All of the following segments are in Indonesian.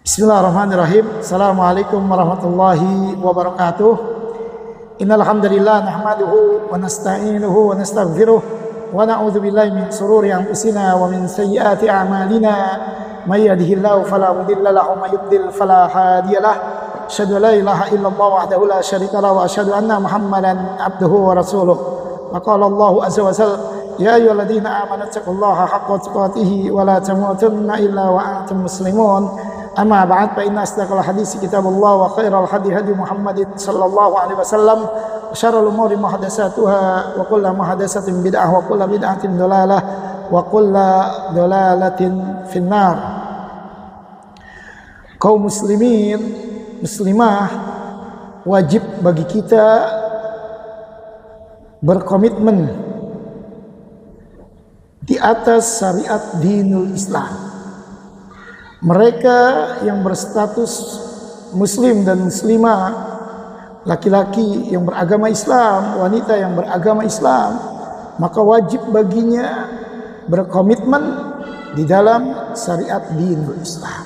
Bismillahirrahmanirrahim. Assalamualaikum warahmatullahi wabarakatuh. Innal hamdalillah nahmaduhu wa nasta'inuhu wa nastaghfiruh wa na'udzu billahi min shururi anfusina wa min sayyiati a'malina. May yahdihillahu fala mudilla lahu wa may yudlil fala hadiyalah. Asyhadu an la ilaha illallah wahdahu la syarika lahu wa asyhadu anna Muhammadan abduhu wa rasuluh. Wa qala Allahu azza wa jalla ya ayyuhalladzina amanu taqullaha haqqa tuqatih wa la tamutunna illa wa antum muslimun. Amma ba'd, fa inna asdaqal hadits kitabullah wa khairal hadi Muhammadin sallallahu alaihi wasallam wa syarrul umuri muhdatsatuha wa kullu muhdatsatin bid'ah wa kullu bid'atin dhalalah wa kullu dhalalatin finnar. Kaum muslimin muslimah, wajib bagi kita berkomitmen di atas syariat dinul Islam. Mereka yang berstatus muslim dan muslimah, laki-laki yang beragama Islam, wanita yang beragama Islam, maka wajib baginya berkomitmen di dalam syariat dinul Islam.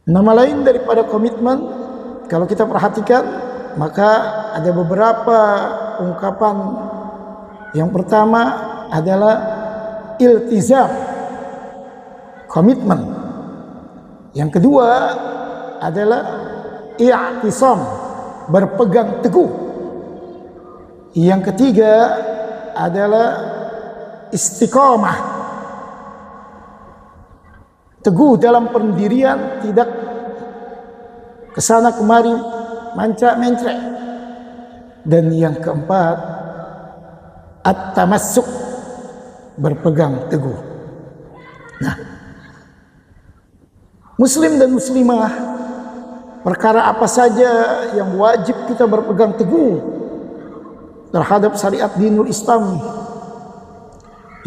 Nama lain daripada komitmen, kalau kita perhatikan, maka ada beberapa ungkapan. Yang pertama adalah iltizam, komitmen. Yang kedua adalah i'tisam, berpegang teguh. Yang ketiga adalah istiqamah, teguh dalam pendirian, tidak kesana kemari mancak-mencrek. Dan yang keempat at-tamassuk, berpegang teguh. Nah, muslim dan muslimah, perkara apa saja yang wajib kita berpegang teguh terhadap syariat dinul Islam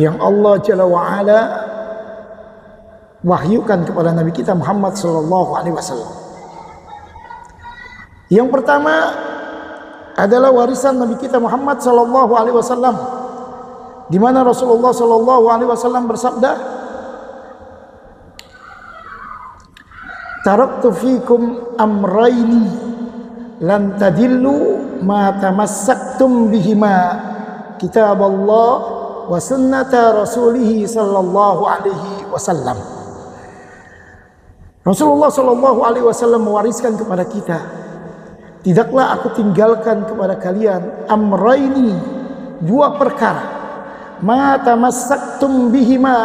yang Allah Jalla wa'ala wahyukan kepada Nabi kita Muhammad sallallahu alaihi wasallam. Yang pertama adalah warisan Nabi kita Muhammad sallallahu alaihi wasallam, di mana Rasulullah sallallahu alaihi wasallam bersabda, taraktu fikum amraini lan tadillu ma tamassaktum bihima, kitaballah wa sunnata rasulih sallallahu alaihi wasallam. Rasulullah sallallahu alaihi wasallam mewariskan kepada kita, tidaklah aku tinggalkan kepada kalian amraini, dua perkara, ma tamassaktum bihima,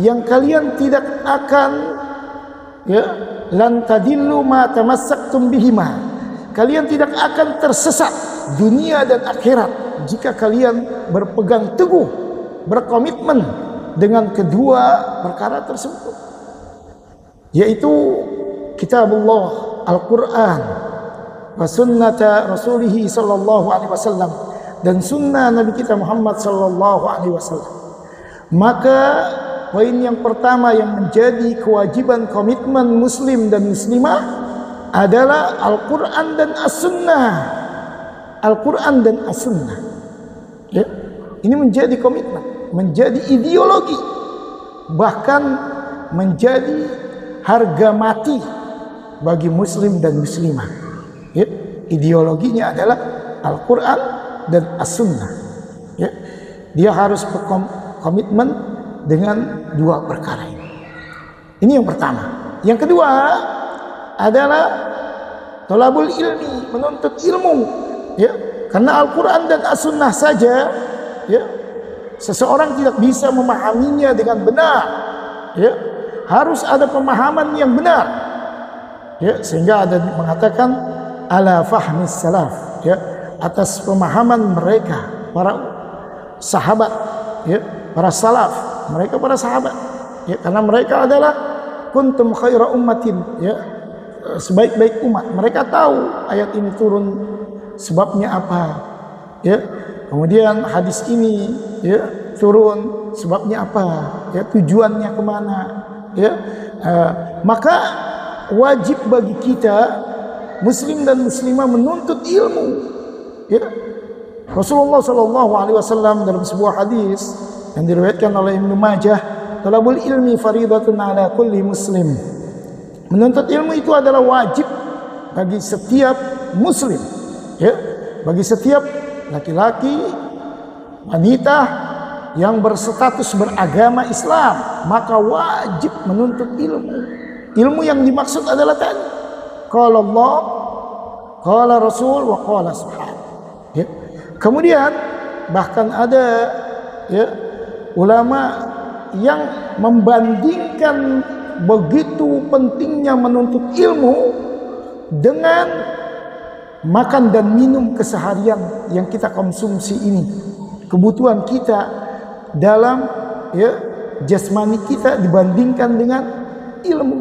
yang kalian tidak akan lan tadillu ma tamassaktum bihima, kalian tidak akan tersesat dunia dan akhirat jika kalian berpegang teguh, berkomitmen dengan kedua perkara tersebut, yaitu kitabullah Al-Quran wa sunnata rasulih sallallahu alaihi wasallam, dan sunnah Nabi kita Muhammad sallallahu alaihi wasallam. Maka poin yang pertama yang menjadi kewajiban komitmen muslim dan muslimah adalah Al-Quran dan As-Sunnah. Al-Quran dan As-Sunnah, ya, ini menjadi komitmen, menjadi ideologi, bahkan menjadi harga mati bagi muslim dan muslimah, ya. Ideologinya adalah Al-Quran dan As-Sunnah, ya. Dia harus berkomitmen dengan dua perkara ini. Ini yang pertama. Yang kedua adalah thalabul ilmi, menuntut ilmu, ya. Karena Al-Quran dan As-Sunnah saja, ya, seseorang tidak bisa memahaminya dengan benar, ya. Harus ada pemahaman yang benar, ya. Sehingga ada mengatakan ala fahmis salaf, ya, atas pemahaman mereka para sahabat, ya, para salaf, mereka para sahabat, ya, karena mereka adalah kuntum khaira ummatin, ya, sebaik-baik umat. Mereka tahu ayat ini turun sebabnya apa, ya. Kemudian hadis ini, ya, turun sebabnya apa, ya, tujuannya kemana, ya. Maka wajib bagi kita muslim dan muslimah menuntut ilmu, ya. Rasulullah sallallahu alaihi wasallam dalam sebuah hadis yang diriwayatkan oleh Ibnu Majah talabul ilmi faridatun ala kulli muslim. Menuntut ilmu itu adalah wajib bagi setiap muslim, ya, bagi setiap laki-laki, wanita yang berstatus beragama Islam, maka wajib menuntut ilmu. Ilmu yang dimaksud adalah tadi, qala Allah, qala Rasul, wa qala sahabat. Ya. Kemudian bahkan ada, ya, ulama yang membandingkan begitu pentingnya menuntut ilmu dengan makan dan minum keseharian yang kita konsumsi ini. Kebutuhan kita dalam, ya, jasmani kita dibandingkan dengan ilmu,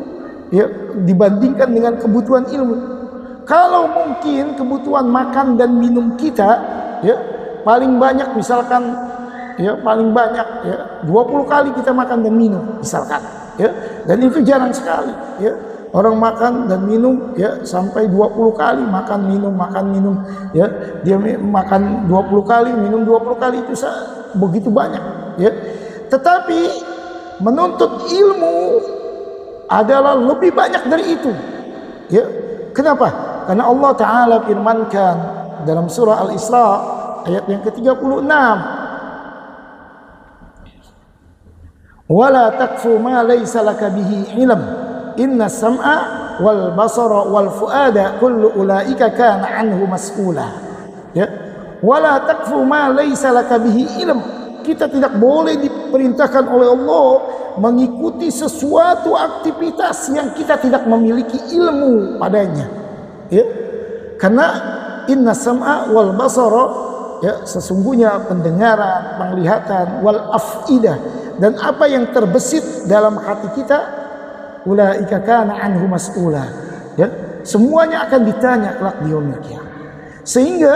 ya, dibandingkan dengan kebutuhan ilmu. Kalau mungkin kebutuhan makan dan minum kita, ya, paling banyak misalkan, ya, paling banyak, ya, 20 kali kita makan dan minum misalkan, ya, dan itu jarang sekali, ya, orang makan dan minum, ya, sampai 20 kali makan minum, ya, dia makan 20 kali minum 20 kali, itu begitu banyak, ya. Tetapi menuntut ilmu adalah lebih banyak dari itu, ya. Kenapa? Karena Allah Ta'ala firmankan dalam surah Al-Isra ayat yang ke-36, wala taqfu ma laysa laka bihi ilm inna sam'a wal basara wal fuada kullu ulaika kana anhu mas'ula. Ya, wala taqfu ma laysa laka bihi ilm. Kita tidak boleh diperintahkan oleh Allah mengikuti sesuatu aktivitas yang kita tidak memiliki ilmu padanya. Ya, karena inna sam'a wal basara, ya, sesungguhnya pendengaran, penglihatan, wal afidah, dan apa yang terbesit dalam hati kita, ulaika kana anhu mas'ula, ya, semuanya akan ditanya kelak di yaumil qiyamah. Sehingga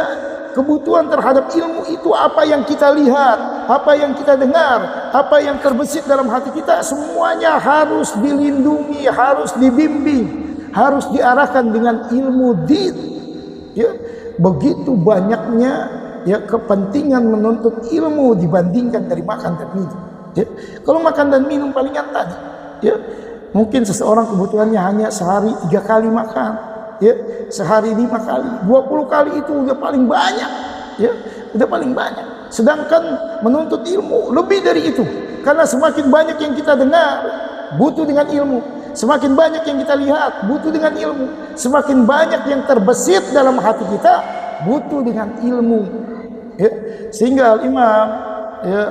kebutuhan terhadap ilmu itu apa yang kita lihat, apa yang kita dengar, apa yang terbesit dalam hati kita, semuanya harus dilindungi, harus dibimbing, harus diarahkan dengan ilmu din. Ya, begitu banyaknya, ya, kepentingan menuntut ilmu dibandingkan dari makan dan minum. Ya, kalau makan dan minum palingan tadi, ya, mungkin seseorang kebutuhannya hanya sehari 3 kali makan, ya, sehari 5 kali, 20 kali itu udah paling banyak, ya, udah paling banyak. Sedangkan menuntut ilmu lebih dari itu, karena semakin banyak yang kita dengar butuh dengan ilmu, semakin banyak yang kita lihat butuh dengan ilmu, semakin banyak yang terbesit dalam hati kita butuh dengan ilmu. Ya, sehingga Al-Imam, ya,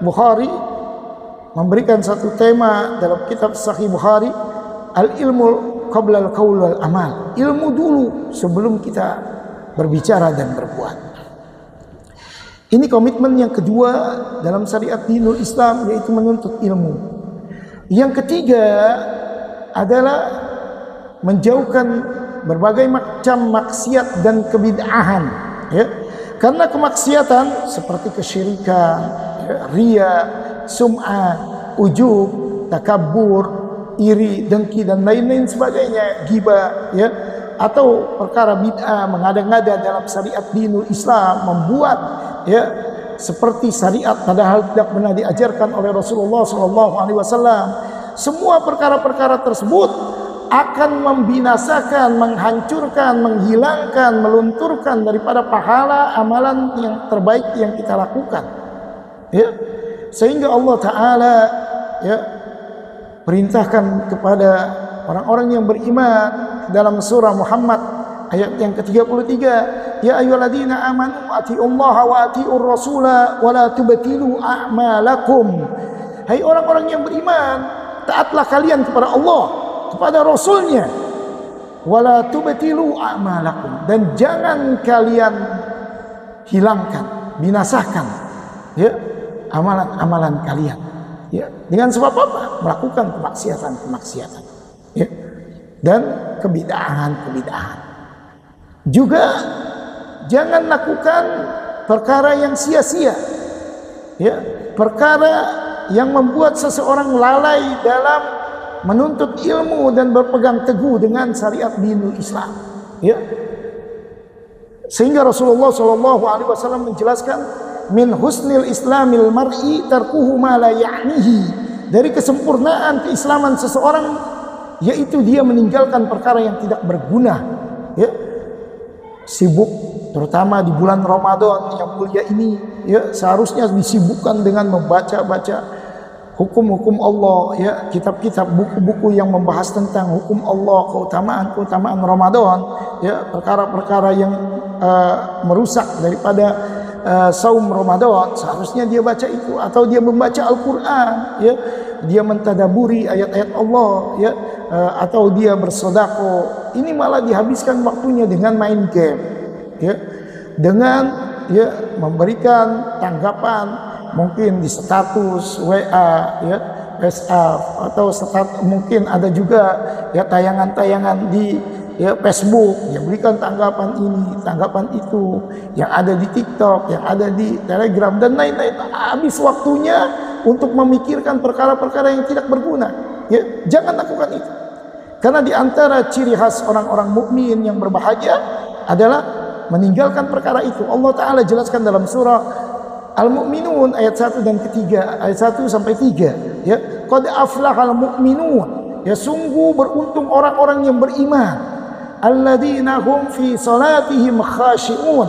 Bukhari memberikan satu tema dalam kitab Sahih Bukhari, al-ilmu qabla al-qaul wal amal. Ilmu dulu sebelum kita berbicara dan berbuat. Ini komitmen yang kedua dalam syariat dinul Islam, yaitu menuntut ilmu. Yang ketiga adalah menjauhkan berbagai macam maksiat dan kebid'ahan, ya. Karena kemaksiatan seperti kesyirikan, ya, riya, sum'ah, ujub, takabur, iri, dengki, dan lain-lain sebagainya, ghibah, ya, atau perkara bid'ah, mengada-ngada dalam syariat dinul Islam, membuat, ya, seperti syariat padahal tidak pernah diajarkan oleh Rasulullah SAW. Semua perkara-perkara tersebut akan membinasakan, menghancurkan, menghilangkan, melunturkan daripada pahala amalan yang terbaik yang kita lakukan. Ya, sehingga Allah Ta'ala, ya, perintahkan kepada orang-orang yang beriman dalam surah Muhammad ayat yang ke-33, ya ayyuhalladzina amanu atiullaha wa atiur rasula wa la tubtilu a'malakum. Hai orang-orang yang beriman, taatlah kalian kepada Allah, kepada Rasulnya, wala tubtilu a'malakum, dan jangan kalian hilangkan, binasakan, ya, amalan-amalan kalian, ya, dengan sebab apa? Melakukan kemaksiatan, ya, dan kebid'ahan. Juga jangan lakukan perkara yang sia-sia, ya, perkara yang membuat seseorang lalai dalam menuntut ilmu dan berpegang teguh dengan syariat dinul Islam, ya. Sehingga Rasulullah SAW menjelaskan, min husnil islamil mar'i tarkuhu ma la ya'nihi dari kesempurnaan keislaman seseorang, yaitu dia meninggalkan perkara yang tidak berguna, ya. Sibuk terutama di bulan Ramadan yang mulia ini, ya, seharusnya disibukkan dengan membaca-baca hukum-hukum Allah, ya, kitab-kitab, buku-buku yang membahas tentang hukum Allah, keutamaan Ramadan, ya, perkara-perkara yang merusak daripada saum Ramadan, seharusnya dia baca itu, atau dia membaca Al-Quran, ya, dia mentadaburi ayat-ayat Allah, ya, atau dia bersedekah. Ini malah dihabiskan waktunya dengan main game, ya, dengan, ya, memberikan tanggapan mungkin di status WA, ya, WhatsApp, atau mungkin ada juga, ya, tayangan-tayangan di, ya, Facebook, yang berikan tanggapan ini, tanggapan itu, yang ada di TikTok, yang ada di Telegram dan lain-lain. Habis waktunya untuk memikirkan perkara-perkara yang tidak berguna, ya. Jangan lakukan itu, karena di antara ciri khas orang-orang mukmin yang berbahagia adalah meninggalkan perkara itu. Allah Ta'ala jelaskan dalam surah Al-Mu'minun ayat 1 dan ketiga, ayat 1 sampai 3, ya. Qad aflahal mu'minun, ya, sungguh beruntung orang-orang yang beriman, alladzina hum fi salatihim khashi'un,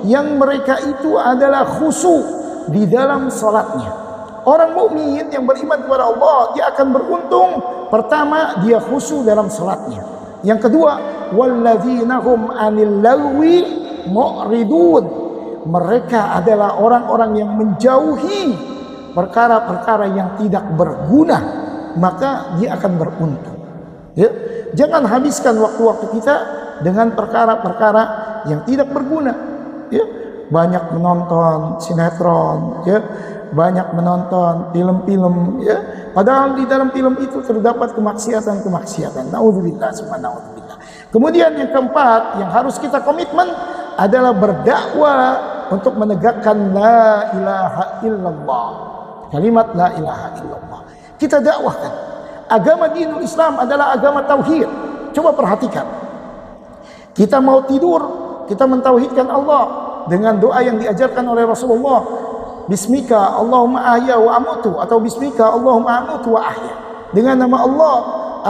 yang mereka itu adalah khusyuk di dalam salatnya. Orang mukmin yang beriman kepada Allah, dia akan beruntung. Pertama, dia khusyuk dalam salatnya. Yang kedua, walladzina hum 'anil lagwi mu'ridun, mereka adalah orang-orang yang menjauhi perkara-perkara yang tidak berguna, maka dia akan beruntung, ya. Jangan habiskan waktu-waktu kita dengan perkara-perkara yang tidak berguna, ya. Banyak menonton sinetron, ya, banyak menonton film-film, ya, padahal di dalam film itu terdapat kemaksiatan. Naudzubillah, subhanallah. Kemudian yang keempat yang harus kita komitmen adalah berdakwah untuk menegakkan la ilaha illallah, kalimat la ilaha illallah. Kita dakwahkan. Agama dinul Islam adalah agama tauhid. Coba perhatikan. Kita mau tidur, kita mentauhidkan Allah dengan doa yang diajarkan oleh Rasulullah. Bismika Allahumma ahya wa amutu, atau bismika Allahumma amutu wa ahya. Dengan nama Allah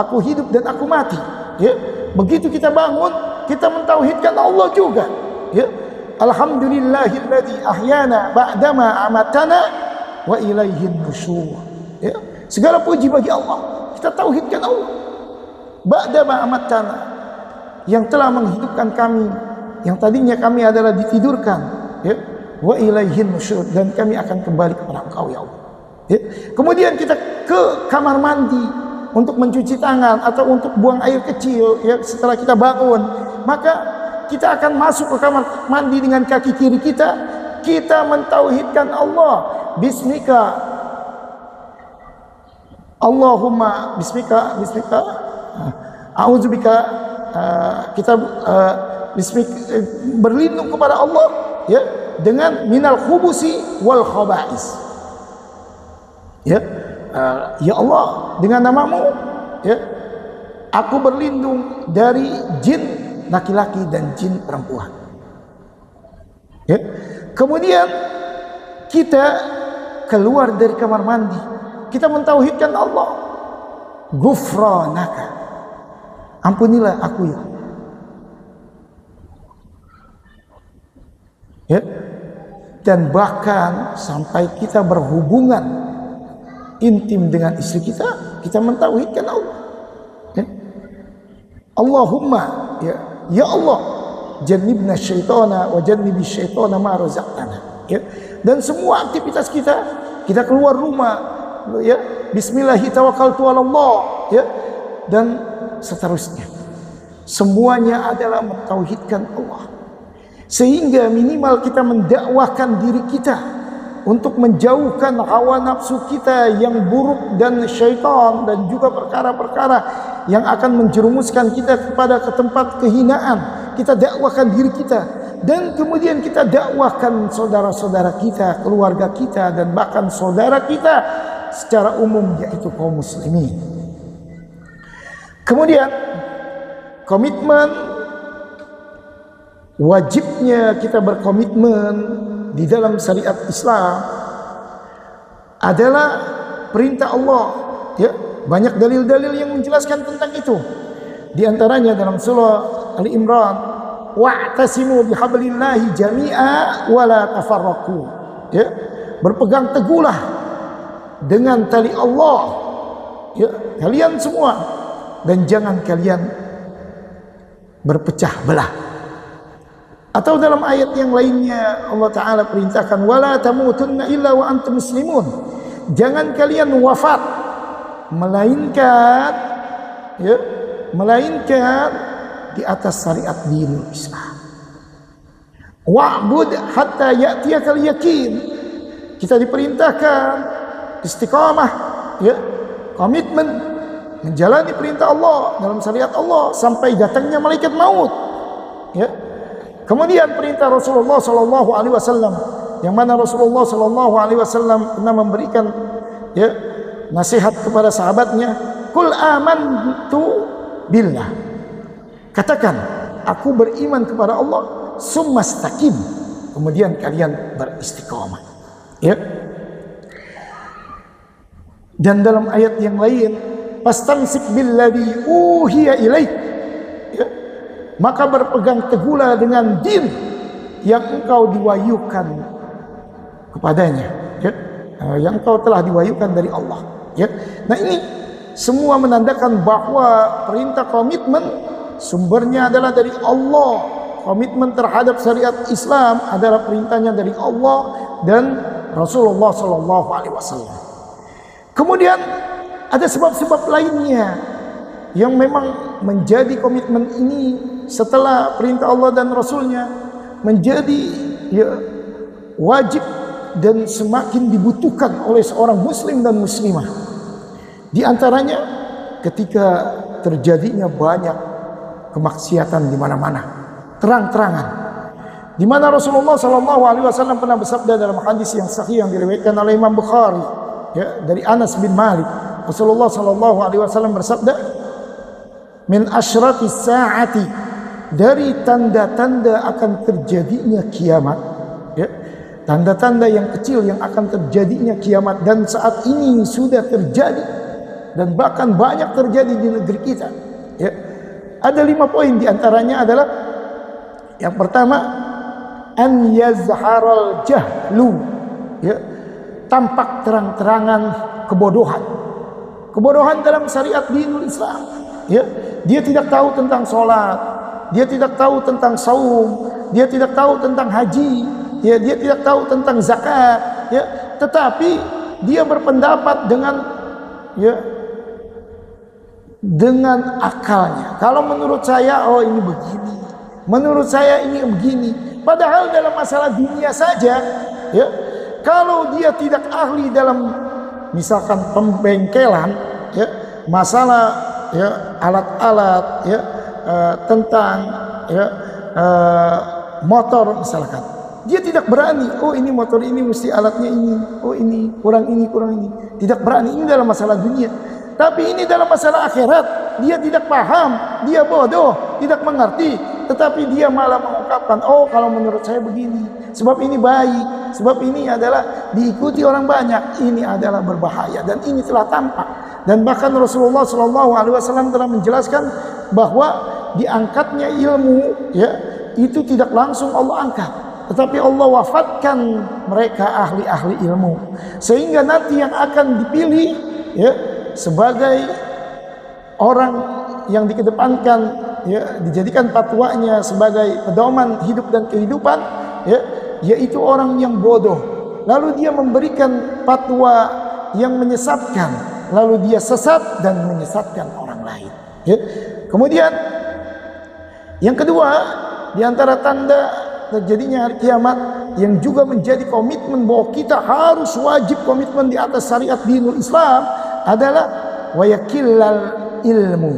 aku hidup dan aku mati, ya. Begitu kita bangun, kita mentauhidkan Allah juga, ya. Alhamdulillahilladzi ahyana ba'dama amatana wa ilaihin nusyur, ya. Segala puji bagi Allah. Kita tauhidkan Allah. Ba'dama amatana, yang telah menghidupkan kami, yang tadinya kami adalah ditidurkan, ya. Wa ilaihin nusyur, dan kami akan kembali kepada Engkau, ya Allah, ya. Kemudian kita ke kamar mandi untuk mencuci tangan atau untuk buang air kecil, ya, setelah kita bangun, maka kita akan masuk ke kamar mandi dengan kaki kiri kita. Kita mentauhidkan Allah. Bismika Allahumma, bismika a'udzubika, kita berlindung kepada Allah, ya, dengan minal khubusi wal khaba'is, ya. Ya Allah, dengan namamu, ya, aku berlindung dari jin laki-laki dan jin perempuan, ya. Kemudian kita keluar dari kamar mandi, kita mentauhidkan Allah. Ghufranaka, ampunilah aku, ya, ya. Dan bahkan sampai kita berhubungan intim dengan istri kita, kita mentauhidkan Allah, ya. Allahumma, ya Allah, jannibna syaitana wa jannibis syaitana ma razaqtana, ya. Dan semua aktivitas kita keluar rumah, ya, bismillahi tawakkaltu 'ala Allah, ya, dan seterusnya. Semuanya adalah mentauhidkan Allah. Sehingga minimal kita mendakwahkan diri kita untuk menjauhkan hawa nafsu kita yang buruk dan syaitan, dan juga perkara-perkara yang akan menjerumuskan kita kepada ke tempat kehinaan. Kita dakwahkan diri kita, dan kemudian kita dakwahkan saudara-saudara kita, keluarga kita, dan bahkan saudara kita secara umum, yaitu kaum muslimin. Kemudian komitmen, wajibnya kita berkomitmen di dalam syariat Islam adalah perintah Allah. Ya, banyak dalil-dalil yang menjelaskan tentang itu. Di antaranya dalam surah Ali Imran, wa'tasimu bihablillahi jami'a wa la tafarraqu. Ya, berpegang teguhlah dengan tali Allah, ya, kalian semua, dan jangan kalian berpecah belah. Atau dalam ayat yang lainnya Allah Ta'ala perintahkan, wala tamutunna illa wa antum muslimun. Jangan kalian wafat melainkan, ya, melainkan di atas syariat dinul Islam. Wa'bud hatta ya'tiyakal yakin. Kita diperintahkan istiqamah, ya, komitmen menjalani perintah Allah dalam syariat Allah sampai datangnya malaikat maut. Ya. Kemudian perintah Rasulullah Sallallahu Alaihi Wasallam, yang mana Rasulullah Sallallahu Alaihi Wasallam pernah memberikan, ya, nasihat kepada sahabatnya, Kul amantu billah. Katakan, aku beriman kepada Allah, summastaqim. Kemudian kalian beristiqamah. Ya. Dan dalam ayat yang lain, fastamsik billadzi uhiya ilaik. Ya. Maka berpegang teguhlah dengan din yang engkau diwahyukan kepadanya, ya, yang engkau telah diwahyukan dari Allah. Ya. Nah, ini semua menandakan bahwa perintah komitmen sumbernya adalah dari Allah. Komitmen terhadap syariat Islam adalah perintahnya dari Allah dan Rasulullah Sallallahu Alaihi Wasallam. Kemudian ada sebab-sebab lainnya yang memang menjadi komitmen ini setelah perintah Allah dan Rasulnya menjadi, ya, wajib dan semakin dibutuhkan oleh seorang muslim dan muslimah. Di antaranya ketika terjadinya banyak kemaksiatan di mana-mana, terang-terangan, di mana Rasulullah Sallallahu Alaihi Wasallam pernah bersabda dalam hadis yang sahih yang diriwayatkan oleh Imam Bukhari, ya, dari Anas bin Malik. Rasulullah Sallallahu Alaihi Wasallam bersabda, min asyrati sa'ati, dari tanda-tanda akan terjadinya kiamat, ya, tanda-tanda yang kecil yang akan terjadinya kiamat, dan saat ini sudah terjadi dan bahkan banyak terjadi di negeri kita. Ya. Ada 5 poin, diantaranya adalah yang pertama, an yazharal jahlu, ya, tampak terang-terangan kebodohan. Kebodohan dalam syariat dinul Islam. Ya, dia tidak tahu tentang sholat, dia tidak tahu tentang saum, dia tidak tahu tentang haji, ya, dia tidak tahu tentang zakat, ya, tetapi dia berpendapat dengan, ya, dengan akalnya. Kalau menurut saya, oh ini begini, menurut saya ini begini. Padahal dalam masalah dunia saja, ya, kalau dia tidak ahli dalam misalkan pembengkelan, ya, masalah, ya, alat-alat, ya, tentang, ya, motor misalkan, dia tidak berani, oh ini motor ini mesti alatnya ini, oh ini kurang ini, tidak berani. Ini dalam masalah dunia. Tapi ini dalam masalah akhirat, dia tidak paham, dia bodoh, tidak mengerti, tetapi dia malah mengungkapkan, oh kalau menurut saya begini, sebab ini baik, sebab ini adalah diikuti orang banyak, ini adalah berbahaya, dan ini telah tampak. Dan bahkan Rasulullah Shallallahu Alaihi Wasallam telah menjelaskan bahwa diangkatnya ilmu, ya, itu tidak langsung Allah angkat, tetapi Allah wafatkan mereka ahli-ahli ilmu, sehingga nanti yang akan dipilih, ya, sebagai orang yang dikedepankan, ya, dijadikan fatwanya sebagai pedoman hidup dan kehidupan, ya, yaitu orang yang bodoh, lalu dia memberikan fatwa yang menyesatkan, lalu dia sesat dan menyesatkan orang lain, ya. Kemudian yang kedua, di antara tanda terjadinya hari kiamat yang juga menjadi komitmen bahwa kita harus wajib komitmen di atas syariat dinul Islam adalah wayakillal ilmu,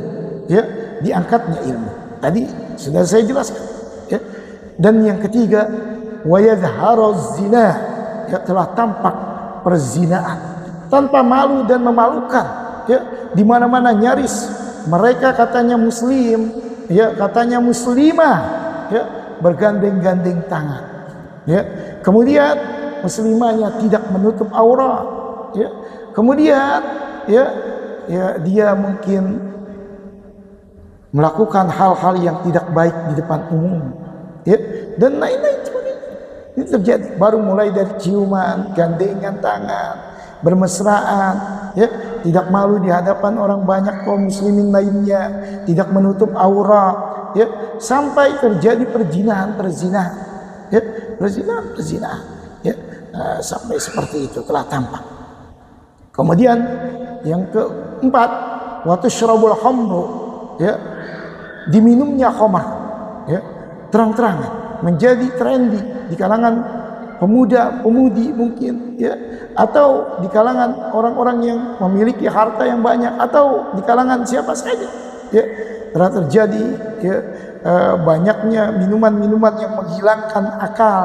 ya, diangkatnya ilmu. Tadi sudah saya jelaskan, ya. Dan yang ketiga, wayadharuz zina, ya, telah tampak perzinaan tanpa malu dan memalukan, ya, di mana-mana nyaris mereka katanya muslim, ya, katanya muslimah, ya, bergandeng-gandeng tangan, ya. Kemudian muslimahnya tidak menutup aurat, ya. Kemudian ya dia mungkin melakukan hal-hal yang tidak baik di depan umum, ya, dan lain-lain sebagainya. Ini terjadi baru mulai dari ciuman, gandengan tangan, bermesraan, ya, tidak malu di hadapan orang banyak kaum muslimin lainnya, tidak menutup aurat, ya, sampai terjadi perzinahan, ya, perzinahan, ya, sampai seperti itu telah tampak. Kemudian yang keempat, wa tusyrabul khamru, ya, diminumnya khamar, ya, terang-terangan, menjadi trendy di kalangan pemuda-pemudi mungkin, ya, atau di kalangan orang-orang yang memiliki harta yang banyak, atau di kalangan siapa saja, ya, telah terjadi, ya, banyaknya minuman-minuman yang menghilangkan akal,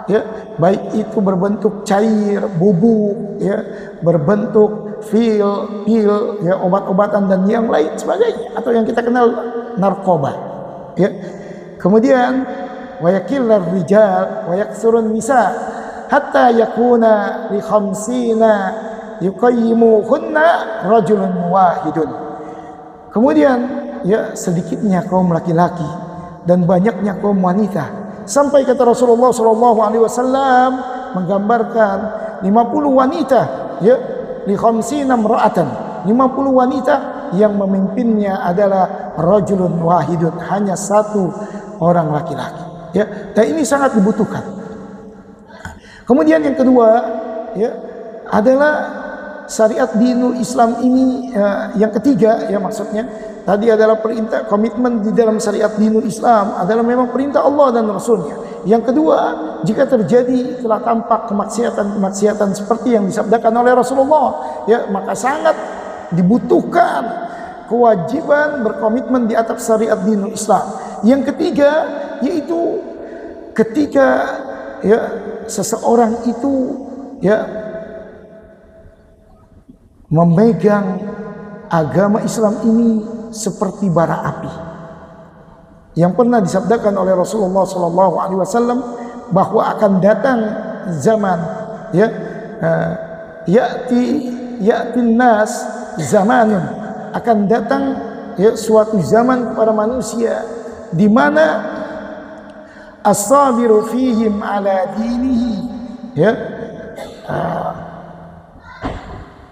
ya, baik itu berbentuk cair, bubuk, ya, berbentuk pil, ya, obat-obatan dan yang lain sebagainya, atau yang kita kenal narkoba, ya. Kemudian wa yakillar rijal wa yaksurun nisa hatta yakuna li khamsina yuqayyimuhunna rajulun wahidun. Kemudian ya sedikitnya kaum laki-laki dan banyaknya kaum wanita, sampai kata Rasulullah SAW menggambarkan 50 wanita, ya, li khamsina imra'atan, 50 wanita yang memimpinnya adalah rajulun wahidun, hanya satu orang laki-laki, ya, dan ini sangat dibutuhkan. Kemudian yang kedua, ya, adalah syariat dinul Islam ini, yang ketiga, ya, maksudnya tadi adalah perintah, komitmen di dalam syariat dinul Islam adalah memang perintah Allah dan Rasulnya. Yang kedua, jika terjadi telah tampak kemaksiatan seperti yang disabdakan oleh Rasulullah, ya, maka sangat dibutuhkan kewajiban berkomitmen di atas syariat dinul Islam. Yang ketiga, yaitu ketika, ya, seseorang itu, ya, memegang agama Islam ini seperti bara api, yang pernah disabdakan oleh Rasulullah SAW bahwa akan datang zaman, ya, ya'ti nas zamanun, akan datang, ya, suatu zaman kepada manusia di mana as-sabiru fihim ala dinihi, ya,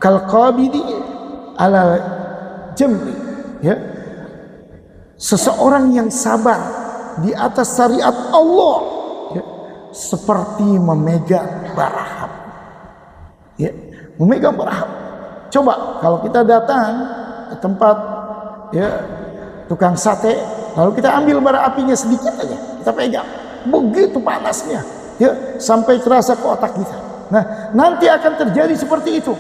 kal qabidi ala jambi, ya, seseorang yang sabar di atas syariat Allah, ya, seperti memegang bara api, ya, memegang bara api. Coba kalau kita datang ke tempat, ya, tukang sate, lalu kita ambil bara apinya sedikit aja, kita pegang, begitu panasnya, ya, sampai terasa ke otak kita. Nah, nanti akan terjadi seperti itu.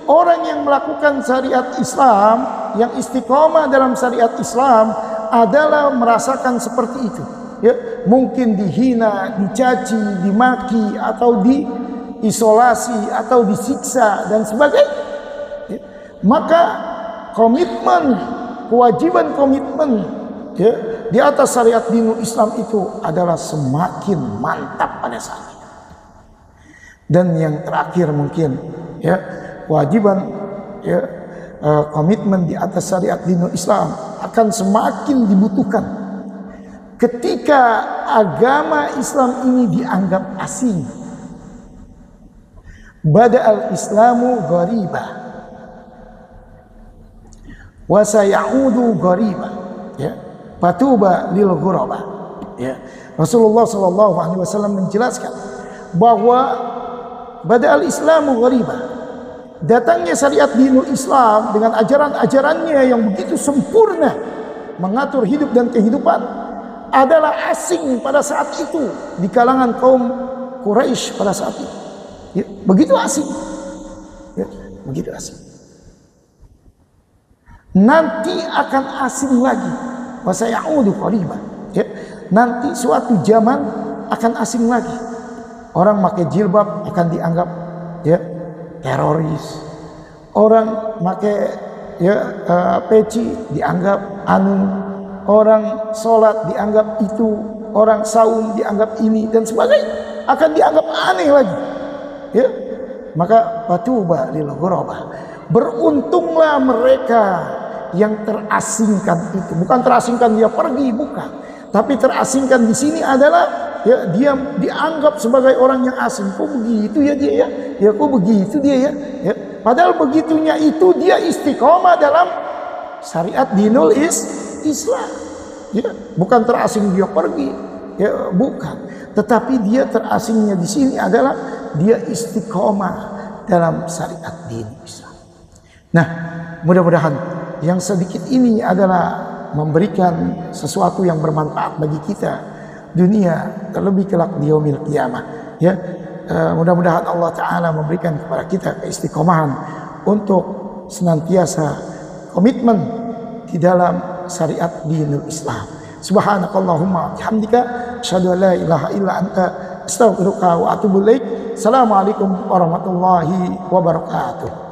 Orang yang melakukan syariat Islam, yang istiqomah dalam syariat Islam, adalah merasakan seperti itu, ya, mungkin dihina, dicaci, dimaki, atau diisolasi, atau disiksa dan sebagainya, ya. Maka kewajiban komitmen, ya, di atas syariat dinul Islam itu adalah semakin mantap pada saat itu. Dan yang terakhir mungkin, ya, kewajiban, ya, komitmen di atas syariat dinul Islam akan semakin dibutuhkan ketika agama Islam ini dianggap asing. Bada'al Islamu gharibah wa sayaudu gharibah, ya, fatuba lil ghuraba, ya. Rasulullah SAW menjelaskan bahwa bada'al Islamu gharibah, datangnya syariat dinul Islam dengan ajaran-ajarannya yang begitu sempurna mengatur hidup dan kehidupan adalah asing pada saat itu di kalangan kaum Quraisy pada saat itu, ya, begitu asing, ya, begitu asing. Nanti akan asing lagi, wa sayaudu qariban, ya, nanti suatu zaman akan asing lagi. Orang pakai jilbab akan dianggap, ya, teroris. Orang pakai, ya, peci dianggap anu. Orang sholat dianggap itu. Orang saum dianggap ini dan sebagainya. Akan dianggap aneh lagi, ya. maka fatuba lil ghuraba. Beruntunglah mereka yang terasingkan itu. Bukan terasingkan dia pergi, bukan. Tapi terasingkan di sini adalah ya, dia dianggap sebagai orang yang asing. Kok begitu ya dia ya? Ya kok begitu dia ya? Ya. Padahal begitunya itu dia istiqomah dalam syariat dinul Islam. Ya, bukan terasing dia pergi. Ya, bukan. Tetapi dia terasingnya di sini adalah dia istiqomah dalam syariat dinul Islam. Nah, mudah-mudahan yang sedikit ini adalah memberikan sesuatu yang bermanfaat bagi kita dunia, terlebih kelak di yaumil qiyamah. Ya, mudah-mudahan Allah Ta'ala memberikan kepada kita keistiqomahan untuk senantiasa komitmen di dalam syariat dinul Islam. Subhanakallahumma bihamdika asyhadu an la ilaha illa anta astaghfiruka wa atubu ilaik. Assalamualaikum warahmatullahi wabarakatuh.